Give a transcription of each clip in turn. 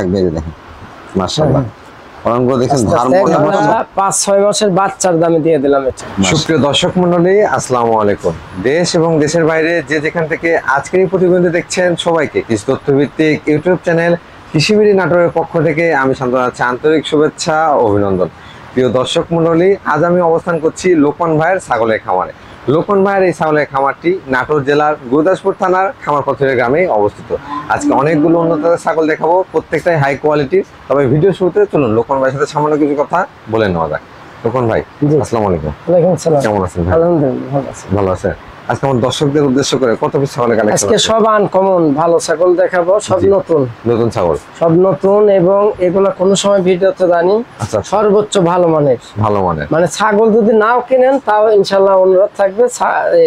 থাকবে যে দেখেন মাশাআল্লাহ অরঙ্গগুলো দেখেন ধারমোটা 5-6 মাসের বাচ্চার দামে দিয়ে দিলাম এটা। সুপ্রিয় দর্শক মণ্ডলী আসসালামু আলাইকুম। দেশ এবং দেশের বাইরে যে যেখান থেকে আজকের এই প্রতিবেদন দেখছেন সবাইকে কৃষি তথ্যভিত্তিক ইউটিউব চ্যানেল কৃষিবিড়ি নাটোরের পক্ষ থেকে আমি শান্তনু আছি আন্তরিক শুভেচ্ছা ও অভিনন্দন। প্রিয় দর্শক মণ্ডলী, আজ আমি অবস্থান করছি লোকমান ভাইয়ের ছাগলের খামারে। লোকমান ভাইয়ের এই ছাগলের খামারটি নাটোর জেলার গুরুদাসপুর থানার খামারপথরের গ্রামে অবস্থিত। আজকে অনেকগুলো উন্নত ছাগল দেখাবো, প্রত্যেকটাই হাই কোয়ালিটির। তবে ভিডিও শুরুতে চলুন লোকমান ভাইয়ের সাথে সামান্য কিছু কথা বলে নেওয়া যাক। লোকমান ভাই আসসালামু আলাইকুম। ওয়ালাইকুম আসসালাম। কেমন আছেন ভাই? আলহামদুলিল্লাহ ভালো আছি। ভালো আছেন? আজকে আমার দর্শকদের উদ্দেশ্য করে কত পিস ছাগলের কালেকশন? আজকে সব আনকমন ভালো ছাগল দেখাবো, সব নতুন নতুন ছাগল, সব নতুন এবং এগুলা কোনো সময় ভিডিওতে জানি আচ্ছা সর্বোচ্চ ভালো মানের। ভালো মানের মানে ছাগল যদি নাও কিনেন তাও ইনশাআল্লাহ অনুরোধ থাকবে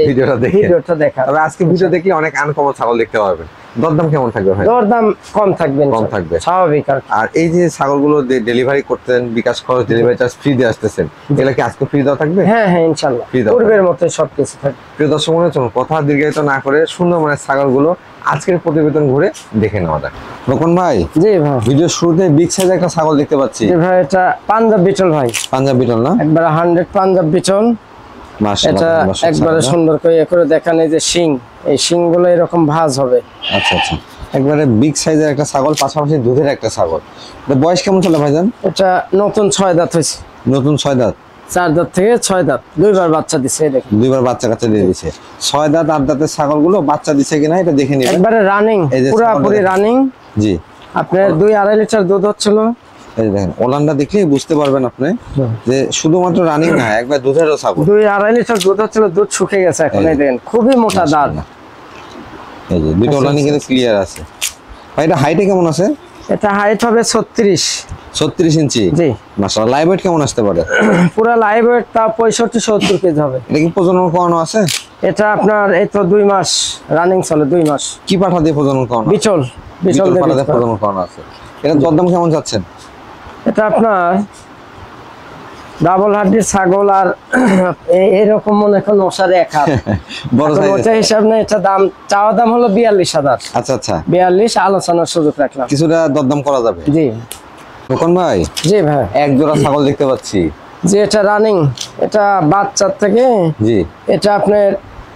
ভিডিওটা দেখা। তবে আজকে ভিডিও দেখলে অনেক আনকমন ছাগল দেখতে পারবেন। দরদাম কেমন থাকবে ভাই? দরদাম কম থাকবে, কম থাকবে স্বাভাবিক। আর এই যে ছাগলগুলো ডেলিভারি করতেন, বিকাশ খরচ ডেলিভারি চার্জ ফ্রি দিয়ে আসতেছেন, এগুলা কি আজকে ফ্রি দেওয়া থাকবে? হ্যাঁ হ্যাঁ ইনশাআল্লাহ পূর্বের মতো সবকিছু থাকবে। প্রিয় দর্শক মনে চলুন কথা দীর্ঘায়িত না করে সুন্দর মানের ছাগলগুলো আজকের প্রতিবেদন ঘুরে দেখে নেওয়া যাক। লোকন ভাই, জি ভাই, ভিডিও শুরুতে বিগ সাইজ একটা ছাগল দেখতে পাচ্ছি। জি ভাই, এটা পাঞ্জাব বিটল ভাই। পাঞ্জাব বিটল না? একবার 100 পাঞ্জাব বিটল। এটা একবারে সুন্দর করে দেখান, এই যে শিং, এই শিং গুলো এরকম ভাঁজ হবে। আচ্ছা আচ্ছা, একবারে বিগ সাইজের একটা ছাগল, পাশাপাশি দুধের একটা ছাগল। বয়স কেমন চলে ভাইজান? এটা নতুন 6 দাঁত হয়েছে। নতুন 6 দাঁত? 4 দাঁত থেকে 6 দাঁত, দুইবার বাচ্চা দিছে। দেখেন দুইবার বাচ্চা কাচ্চা দিয়ে দিছে। 6 দাঁত 8 দাঁতের ছাগলগুলো বাচ্চা দিছে কিনা এটা দেখে নিবেন। একবারে রানিং, পুরোপুরি রানিং। জি, আপনার 2-2.5 লিটার দুধ হচ্ছিল। এই দেখেন ওলানটা দেখলেই বুঝতে পারবেন আপনি যে শুধুমাত্র রানিং না, একবার দুধেরও ছাগল। 2-2.5 লিটার দুধ হচ্ছিল, দুধ শুকে গেছে এখন। এই দেখেন খুবই মোটা দাঁত। এই যে দুটো ওলানই কিন্তু ক্লিয়ার আছে। ভাই এটা হাইটে কেমন আছে? এটা হাইট হবে 36 ইঞ্চি। জি মাশাআল্লাহ। লাইভ ওয়েট কেমন আসতে পারে? পুরো লাইভ ওয়েট তা 65-70 কেজি হবে। এটা কি প্রজনন করানো আছে? এটা আপনার এই তো 2 মাস রানিং চলে, 2 মাস। কি পাঠা দিয়ে প্রজনন করানো? বিচল পাঠা দিয়ে প্রজনন করানো আছে। এটা দরদাম কেমন যাচ্ছেন? এটা আপনার ডাবল হাড্ডির ছাগল আর এরকম মনে এখন ওসারে এক হাত বড় সাইজের হিসাব না। এটা দাম চাওয়া দাম হলো 42,000। আচ্ছা আচ্ছা, 42 আলোচনার সুযোগ রাখলাম, কিছুটা দরদাম করা যাবে। জি লোকন ভাই, জি ভাই, এক জোড়া ছাগল দেখতে পাচ্ছি। জি এটা রানিং, এটা বাচ্চার থেকে। জি এটা আপনার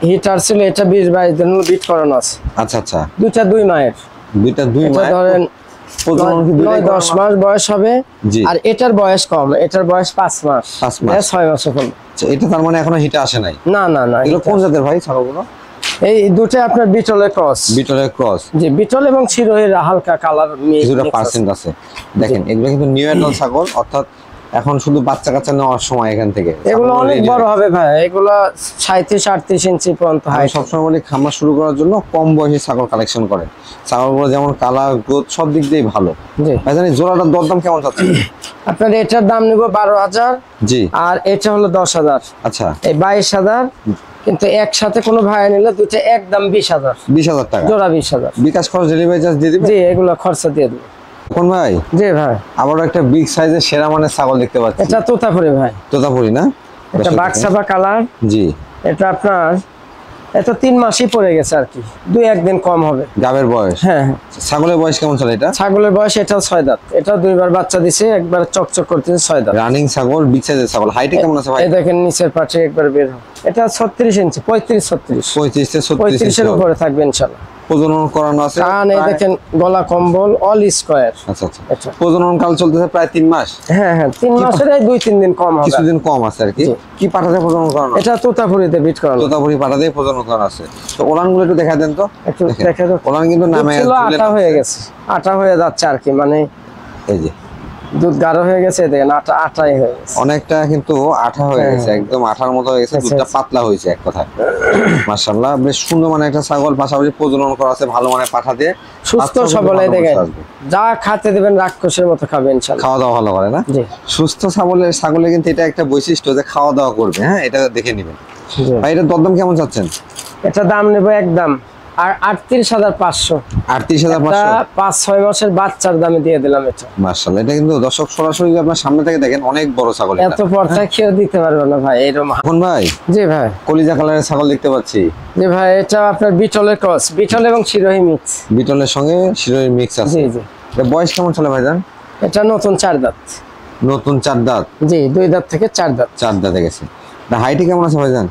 হিটার ছিল, এটা 20-22 দিন বিট করানো আছে। আচ্ছা আচ্ছা, দুইটা 2 মায়ের। দুইটা 2 মায়ের ধরেন 9-10 মাস বয়স হবে। আর এটার বয়স কম, এটার বয়স 5 মাস 6 মাস হলো। এটা তার মানে এখনো হিটে আসে নাই? না না না। এগুলো কোন জাতের ভাই ছাগলগুলো? এই দুটো আপনার বিটলের ক্রস। বিটলের ক্রস? জি, বিটল এবং শিরোহির হালকা কালার কিছুটা পার্সেন্ট আছে। দেখেন এগুলো কিন্তু নিউ অ্যাডাল ছাগল, অর্থাৎ এখন শুধু বাচ্চা কাচ্চা নেওয়ার সময় এখান থেকে। এগুলো অনেক বড় হবে ভাই, এগুলো 37-38 ইঞ্চি পর্যন্ত হাইট। সবসময় বলি খামার শুরু করার জন্য কম বয়সী ছাগল কালেকশন করেন। ছাগলগুলো যেমন কালার, গ্রোথ সব দিক দিয়েই ভালো। জি ভাই, জানি জোড়াটার দরদাম কেমন যাচ্ছে? আপনার এটার দাম নিব 12,000। জি, আর এটা হলো 10,000। আচ্ছা, এই 22,000। কিন্তু একসাথে কোনো ভাই নিলে দুটো একদম 20,000। 20,000 টাকা জোড়া 20,000। বিকাশ খরচ ডেলিভারি চার্জ দিয়ে দিবেন? জি, এগুলো খরচা দিয়ে দেব। কোন ভাই? জি ভাই, আবার একটা বিগ সাইজের সেরা মানের ছাগল দেখতে পাচ্ছি। এটা তোতাপুরি ভাই। তোতাপুরি না? এটা বাক্সাবা কালার। জি, এটা আপনার এটা 3 মাসই পড়ে গেছে আর কি, 2-1 দিন কম হবে। গাবের বয়স? হ্যাঁ। ছাগলের বয়স কেমন চলে এটা? ছাগলের বয়স এটা 6 দাঁত, এটা 2বার বাচ্চা দিছে, একবার চকচক করতেছে 6 দাঁত। রানিং ছাগল, বিগ সাইজের ছাগল। হাইটে কেমন আছে ভাই? এই দেখেন নিচের পাশে একবার বের হয়। এটা 36 ইঞ্চি, 35-36। 35 থেকে 35 এর উপরে থাকবে ইনশাআল্লাহ। প্রজনন করানো আছে? কান এই দেখেন, গলা কম্বল অল স্কয়ার। আচ্ছা আচ্ছা, প্রজনন কাল চলতেছে প্রায় 3 মাস? হ্যাঁ হ্যাঁ, 3 মাসের 2-3 দিন কম হবে, কিছুদিন কম আছে আর কি। কি পাঠাতে প্রজনন করানো? এটা তোতাপুরিতে বিট করানো। তোতাপুরি পাঠাতে প্রজনন করানো আছে। তো ওলানগুলো একটু দেখা দেন তো। একটু দেখা দাও। ওলান কিন্তু নামে আটা হয়ে গেছে, আটা হয়ে যাচ্ছে আর কি, মানে এই যে দুধ গাঢ় হয়ে গেছে, দেখেন আটাই হয়ে গেছে, অনেকটা কিন্তু আঠা হয়ে গেছে, একদম আঠার মতো হয়ে গেছে। দুধটা পাতলা হয়েছে এক কথায়। মাশাআল্লাহ, বেশ সুন্দর মানে একটা ছাগল, পাশাপাশি প্রজনন করা আছে ভালো মানে পাঠা দিয়ে, সুস্থ সবল। এই দেখেন যা খেতে দিবেন রাক্ষসের মতো খাবে ইনশাআল্লাহ। খাওয়া দাওয়া ভালো করে না? জি, সুস্থ ছাগলের কিন্তু এটা একটা বৈশিষ্ট্য যে খাওয়া দাওয়া করবে। হ্যাঁ, এটা দেখে নেবেন ভাই। এটা দরদাম কেমন চাচ্ছেন? এটা দাম নেব একদম আর 38,500। 38,500? 5-6 মাসের বাচ্চার দামে দিয়ে দিলাম এটা। মাশাআল্লাহ, এটা কিন্তু দর্শক সরাসরি আপনার সামনে থেকে দেখেন অনেক বড় ছাগল। এত পর্দা কেউ দিতে পারবে না ভাই এরকম। এখন ভাই, জি ভাই, কলিজা কালারের ছাগল দেখতে পাচ্ছি। জি ভাই, এটা আপনার বিটলের ক্রস, বিটল এবং শিরোহী মিক্স। বিটলের সঙ্গে শিরোহীর মিক্স আছে। জি জি। এটা বয়স কেমন চলে ভাইজান? এটা নতুন 4 দাঁত। নতুন 4 দাঁত? জি 2 দাঁত থেকে 4 দাঁত। 4 দাঁতে গেছে। এটা হাইটে কেমন আছে ভাইজান?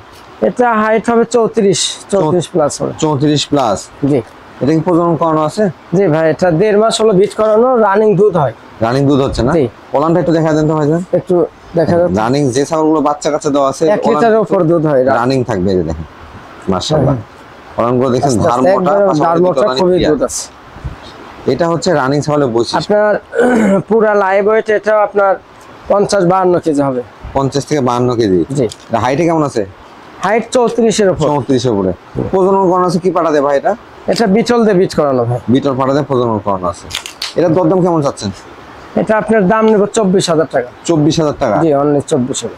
এটা হাইট হবে 34 প্লাস হবে। 34 প্লাস? জি। এটা কি প্রজনন করানো আছে? জি ভাই, এটা 1.5 মাস হলো বিট করানো, রানিং দুধ হয়। রানিং দুধ হচ্ছে না? জি। ওলানটা একটু দেখা দেন তো ভাইজান। একটু দেখা যাচ্ছে রানিং যে ছাগলগুলো বাচ্চা কাচ্চা দেওয়া আছে 1 লিটারের উপর দুধ হয়। রানিং থাকবে, এই যে দেখেন মাশাআল্লাহ। ওলানগুলো দেখেন ধার মোটা, ধার মোটা, খুবই দুধ আছে। এটা হচ্ছে রানিং ছাগলের বৈশিষ্ট্য। আপনার পুরা লাইভ ওয়েট এটা আপনার 50-52 কেজি হবে। 50 থেকে 52 কেজি? জি। হাইটে কেমন আছে? হাইট 34 এর উপর। 34 এর উপরে। প্রজনন করানো আছে কি পাটা দেয় ভাই এটা? এটা বিটল দিয়ে বিট করানো ভাই। বিটল পাটা দিয়ে প্রজনন করানো আছে। এটা দরদাম কেমন চাচ্ছেন? এটা আপনার দাম নেব 24,000 টাকা। 24,000 টাকা? জি, অনলি 24,000।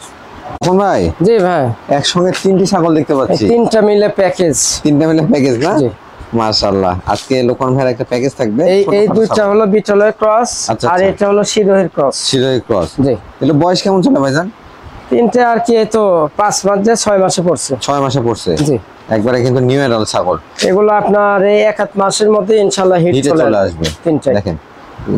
কোন ভাই? জি ভাই, একসঙ্গে 3টি ছাগল দেখতে পাচ্ছি। তিনটা মিলে প্যাকেজ। তিনটা মিলে প্যাকেজ না? জি। মাশাআল্লাহ, আজকে লোকন ভাইয়ের একটা প্যাকেজ থাকবে। এই দুইটা হলো বিটলের ক্রস, আর এটা হলো শিরোহের ক্রস। শিরোহের ক্রস? জি। এগুলো বয়স কেমন চলে ভাইজান? তিনটে আর কি এই তো 5 মাস যে 6 মাসে পড়ছে। 6 মাসে পড়ছে? জি। একবারে কিন্তু নিউ এডাল ছাগল। এগুলো আপনার এই 1-8 মাসের মধ্যে ইনশাআল্লাহ হিট চলে আসবে। তিনটা দেখেন,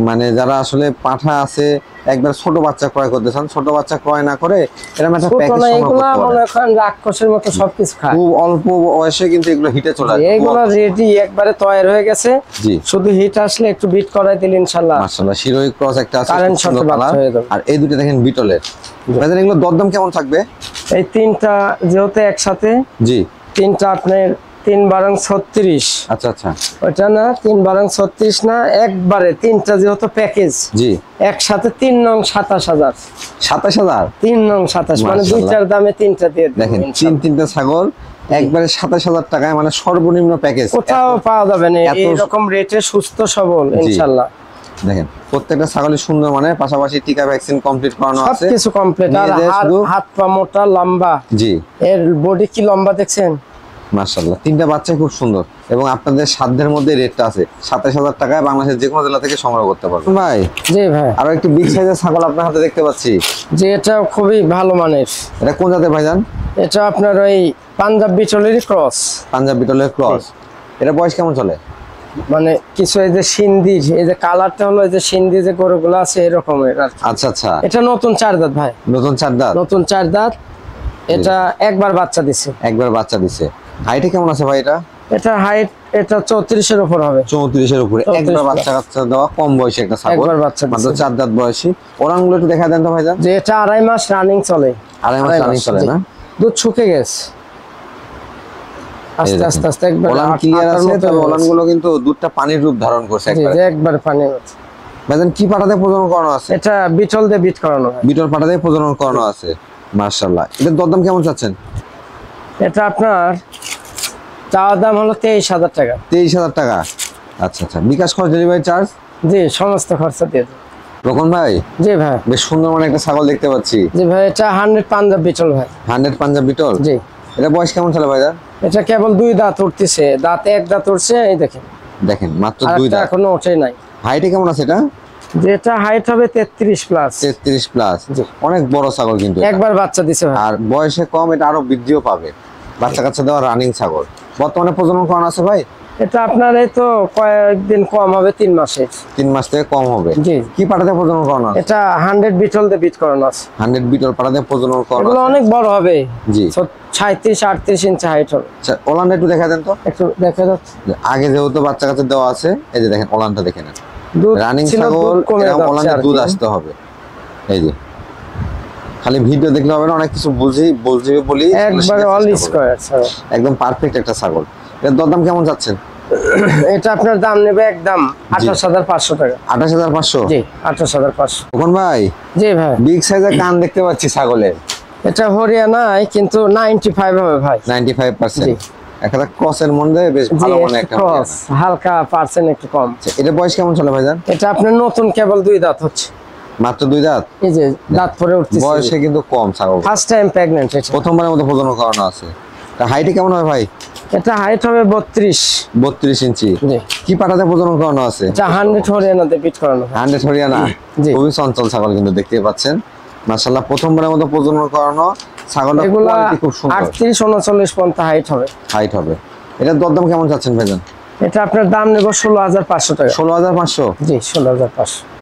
মানে যারা আসলে পাঠা আছে একবার ছোট বাচ্চা ক্রয় করতে চান, ছোট বাচ্চা ক্রয় না করে এরকম একটা প্যাকেজ সংগ্রহ করতে পারেন। মনে করেন রাক্ষসের মতো সবকিছু খায়। খুব অল্প বয়সে কিন্তু এগুলো হিটে চলে আসবে। এগুলো রেডি একবারে তৈরি হয়ে গেছে। জি। শুধু হিট আসলে একটু বিট করাই দিলে ইনশাআল্লাহ। মাশাআল্লাহ, শিরোহী ক্রস একটা আছে, কারেন্ট শটে বাচ্চা হয়ে যাবে। আর এই দুটো দেখেন বিটলের। ভাইজান এগুলো দরদাম কেমন থাকবে? এই তিনটা যেহেতু একসাথে। জি। তিনটা আপনার 3/36। আচ্ছা আচ্ছা। ওটা না 3/36 না, একবারে তিনটা যেহেতু প্যাকেজ। জি। একসাথে 3 নং 27,000। 27,000? 3 নং 27, মানে দুইটার দামে তিনটা দিয়ে দেব। দেখেন তিনটা ছাগল একবারে 27,000 টাকায়, মানে সর্বনিম্ন প্যাকেজ কোথাও পাওয়া যাবে না এরকম রেটে, সুস্থ সবল ইনশাআল্লাহ। দেখেন প্রত্যেকটা ছাগলই সুন্দর, মানে পাশাপাশি টিকা ভ্যাকসিন কমপ্লিট করানো আছে, সবকিছু কমপ্লিট। আর হাত পা মোটা, লম্বা। জি। এর বডি কি লম্বা দেখছেন? মাশাআল্লাহ, তিনটা বাচ্চা খুব সুন্দর এবং আপনাদের সাধ্যের মধ্যে রেটটা আছে। 27,000 টাকায় বাংলাদেশের যে কোনো জেলা থেকে সংগ্রহ করতে পারবেন। ভাই। জি ভাই। আরো একটি বিগ সাইজের ছাগল আপনার হাতে দেখতে পাচ্ছি। যে এটা খুবই ভালো মানের। এটা কোন জাতের ভাইজান? এটা আপনার ওই পাঞ্জাব বিটলের ক্রস। পাঞ্জাব বিটলের ক্রস? এটা বয়স কেমন চলে? মানে কিছু এই যে সিন্ধি, এই যে কালারটা হলো এই যে সিন্ধি যে গরুগুলো আছে এরকমের আর কি। আচ্ছা আচ্ছা। এটা নতুন 4 দাঁত ভাই। নতুন 4 দাঁত? নতুন 4 দাঁত। এটা একবার বাচ্চা দিছে। একবার বাচ্চা দিছে। হাইটে কেমন আছে ভাই এটা? এটা হাইট এটা 34 এর উপর হবে। 34 এর উপরে। একবার বাচ্চা কাচ্চা দেওয়া, কম বয়সী একটা ছাগল। একবার বাচ্চা দিছে। মাত্র 4 দাঁত বয়সী। ওরাংগুলো একটু দেখা দেন তো ভাইজান। যে এটা 2.5 মাস রানিং চলে। 2.5 মাস রানিং চলে না? দুধ শুকে গেছে আস্তে আস্তে আস্তে। একবার ওলান ক্লিয়ার আছে, তবে ওলানগুলো কিন্তু দুধটা পানির রূপ ধারণ করছে একবার। জি, একবার পানি আছে। ভাইজান কি পাটাতে প্রজনন করানো আছে? এটা বিটল দিয়ে বিট করানো হয়। বিটল পাটাতে প্রজনন করানো আছে। মাশাআল্লাহ। এটার দরদাম কেমন চাচ্ছেন? এটা আপনার চাওয়া দাম হলো 23,000 টাকা। 23,000 টাকা? আচ্ছা আচ্ছা। বিকাশ খরচ, ডেলিভারি চার্জ? জি, সমস্ত খরচা দিয়ে দেব। রকন ভাই। জি ভাই। বেশ সুন্দর মানে একটা ছাগল দেখতে পাচ্ছি। জি ভাই, এটা 100 পাঞ্জাব বিটল ভাই। 100 পাঞ্জাব বিটল? জি। এটা বয়স কেমন চলে ভাইজান? এটা কেবল 2 দাঁত উঠতেছে, দাঁতে 1 দাঁত উঠছে, এই দেখেন। দেখেন মাত্র 2 দাঁত, এখনো ওঠে নাই। হাইটে কেমন আছে এটা? যেটা হাইট হবে 33 প্লাস। 33 প্লাস? অনেক বড় ছাগল কিন্তু। একবার বাচ্চা দিছে ভাই। আর বয়সে কম, এটা আরো বৃদ্ধিও পাবে। বাচ্চা কাচ্চা দেওয়া রানিং ছাগল। বর্তমানে প্রজনন করানো আছে ভাই? এটা আপনার এই তো কয়েকদিন কম হবে, 3 মাসে। 3 মাস থেকে কম হবে? জি। কি পাটাতে প্রজনন করানো আছে? এটা 100 বিটল দিয়ে বিট করানো আছে। 100 বিটল পাটাতে প্রজনন করানো আছে। এগুলো অনেক বড় হবে। জি। 37-38 ইঞ্চি হাইট হবে। আচ্ছা, ওলানটা একটু দেখা দেন তো। একটু দেখা যাচ্ছে। আগে যেহেতু বাচ্চা কাচ্চা দেওয়া আছে, এই যে দেখেন ওলানটা দেখে নেন। দুধ রানিং ছিল, ছাগল, দুধ কমে এরকম যাচ্ছে ওলানে আর দুধ কি। আসতে হবে। এই যে খালি ভিডিও দেখলে হবে না, অনেক কিছু বুঝিয়ে বলি। একবারে অল স্কয়ার ছাগল। একদম পারফেক্ট একটা ছাগল। এর দরদাম কেমন যাচ্ছে? এটা আপনার দাম নেবে একদম 28,500 টাকা। 28,500? জি, 28,500। কোন ভাই? জি ভাই। বিগ সাইজের কান দেখতে পাচ্ছি ছাগলের। এটা হরিয়ানায়, কিন্তু 95 হবে ভাই। 95%? জি। একটা ক্রসের মধ্যে বেশ ভালো মানে একটা ক্রস, হালকা পার্সেন্ট একটু কম। এটা বয়স কেমন চলে ভাইজান? এটা আপনার নতুন কেবল 2 দাঁত হচ্ছে। মাত্র 2 দাঁত? এই যে দাঁত পরে উঠতেছে। বয়সে কিন্তু কম ছাগল। ফার্স্ট টাইম প্রেগন্যান্ট এটা। প্রথমবারের মতো প্রজনন করানো আছে। তা হাইটে কেমন হবে ভাই? এটা হাইট হবে 32। 32 ইঞ্চি? জি। কি পাটাতে প্রজনন করানো আছে? এটা 100 হরিয়ানাতে বিট করানো হয়। 100 হরিয়ানা? জি। খুবই চঞ্চল ছাগল কিন্তু দেখতে পাচ্ছেন। মাশাআল্লাহ, প্রথমবারের মতো প্রজনন করানো ছাগলের কোয়ালিটি খুব সুন্দর। 38-39 পর্যন্ত হাইট হবে। হাইট হবে। এটার দরদাম কেমন চাচ্ছেন ভাইজান? এটা আপনার দাম নেব 16,500 টাকা। 16,500? জি 16,500।